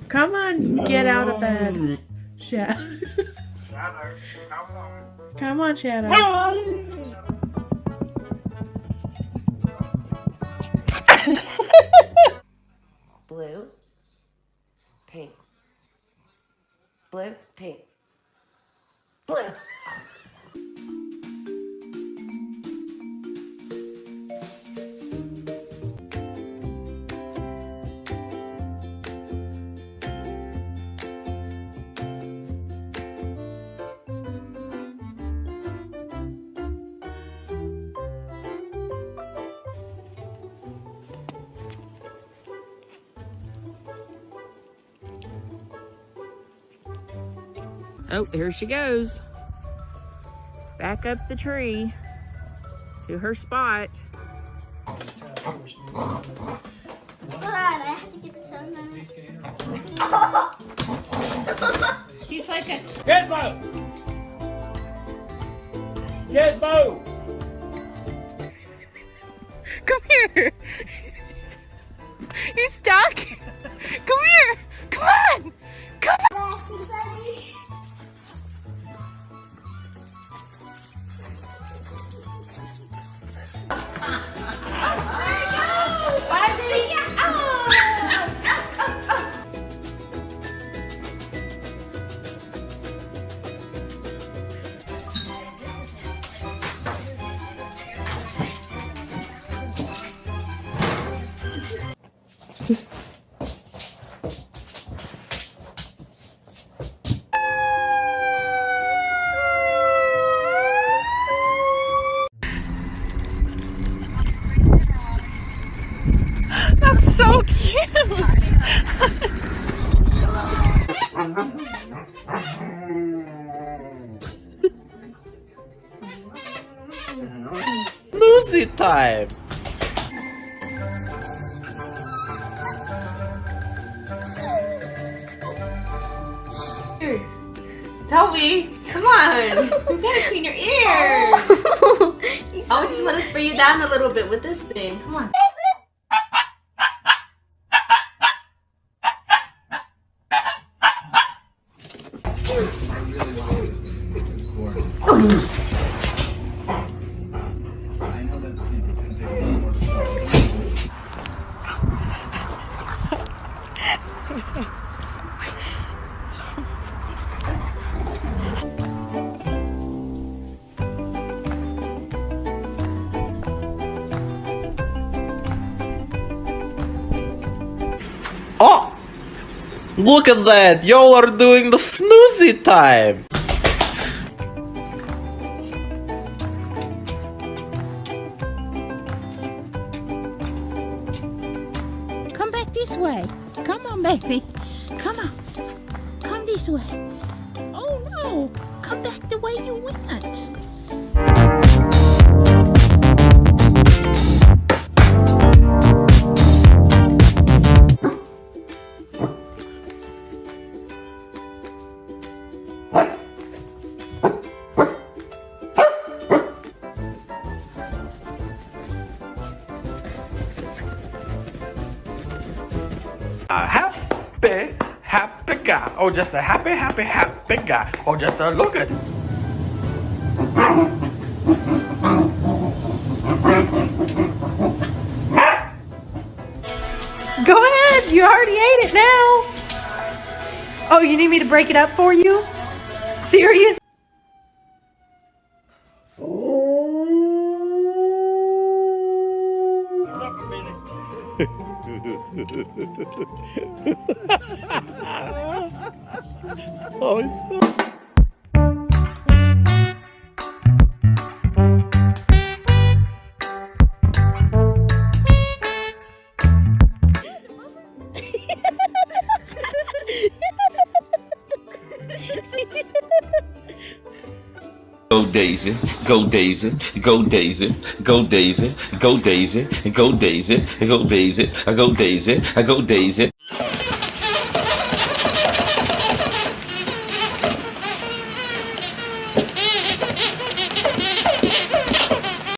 Come on, get out of bed. Shadow. Shadow, come on. Come on, Shadow. Blue, pink, blue, pink, blue. Oh, here she goes. Back up the tree to her spot. Hold on, I have to get the sound on it. He's like a. Gizmo! Gizmo! Come here. You stuck? Come here. Come on. Come on. That's so cute. Lucy time! Toby, come on. You gotta clean your ears. I just want to spray you down a little bit with this thing. Come on. Oh! Look at that! Y'all are doing the snoozy time! Come back this way. Come on, baby. Come on. Come this way. Oh, no. Come back the way you went. A happy guy. Oh, just a happy guy. Oh, just a look at. Go ahead. You already ate it now. Oh, you need me to break it up for you? Serious? Go Daisy, go Daisy, go Daisy, go Daisy, go Daisy, go Daisy, go Daisy, go Daisy, go Daisy.